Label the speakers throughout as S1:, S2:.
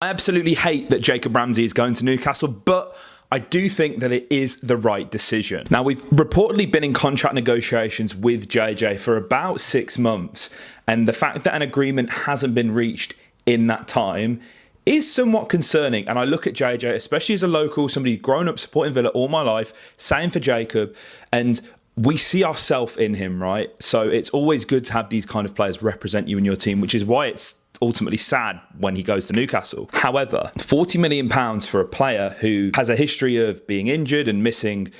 S1: I absolutely hate that Jacob Ramsey is going to Newcastle, but I do think that it is the right decision. Now, we've reportedly been in contract negotiations with JJ for about 6 months, and the fact that an agreement hasn't been reached in that time is somewhat concerning. And I look at JJ, especially as a local, somebody grown up supporting Villa all my life, same for Jacob, and we see ourselves in him, right? So it's always good to have these kind of players represent you in your team, which is why it's ultimately sad when he goes to Newcastle. However, £40 million for a player who has a history of being injured and missing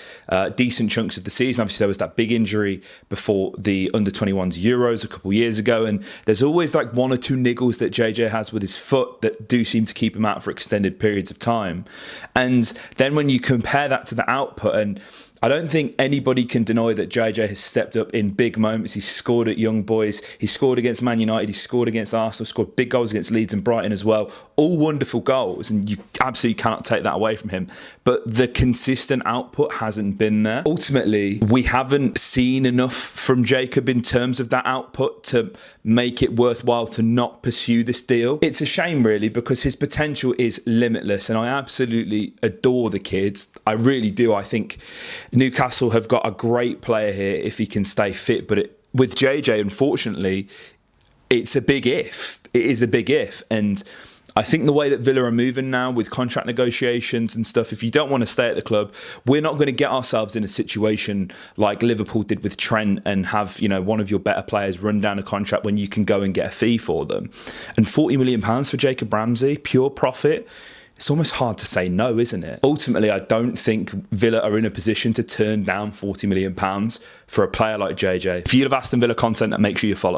S1: decent chunks of the season. Obviously, there was that big injury before the under-21s Euros a couple of years ago, and there's always like 1 or 2 niggles that JJ has with his foot that do seem to keep him out for extended periods of time. And then when you compare that to the output, and I don't think anybody can deny that JJ has stepped up in big moments. He's scored at Young Boys. He scored against Man United. He scored against Arsenal. Scored big goals against Leeds and Brighton as well. All wonderful goals, and you absolutely cannot take that away from him. But the consistent output hasn't been there. Ultimately, we haven't seen enough from Jacob in terms of that output to make it worthwhile to not pursue this deal. It's a shame, really, because his potential is limitless, and I absolutely adore the kid. I really do. I think Newcastle have got a great player here if he can stay fit, but with JJ, unfortunately, it's a big if. It is a big if, and I think the way that Villa are moving now with contract negotiations and stuff, if you don't want to stay at the club, we're not going to get ourselves in a situation like Liverpool did with Trent and have, you know, one of your better players run down a contract when you can go and get a fee for them. And £40 million for Jacob Ramsey, pure profit. It's almost hard to say no, isn't it? Ultimately, I don't think Villa are in a position to turn down £40 million for a player like JJ. If you love Aston Villa content, make sure you follow.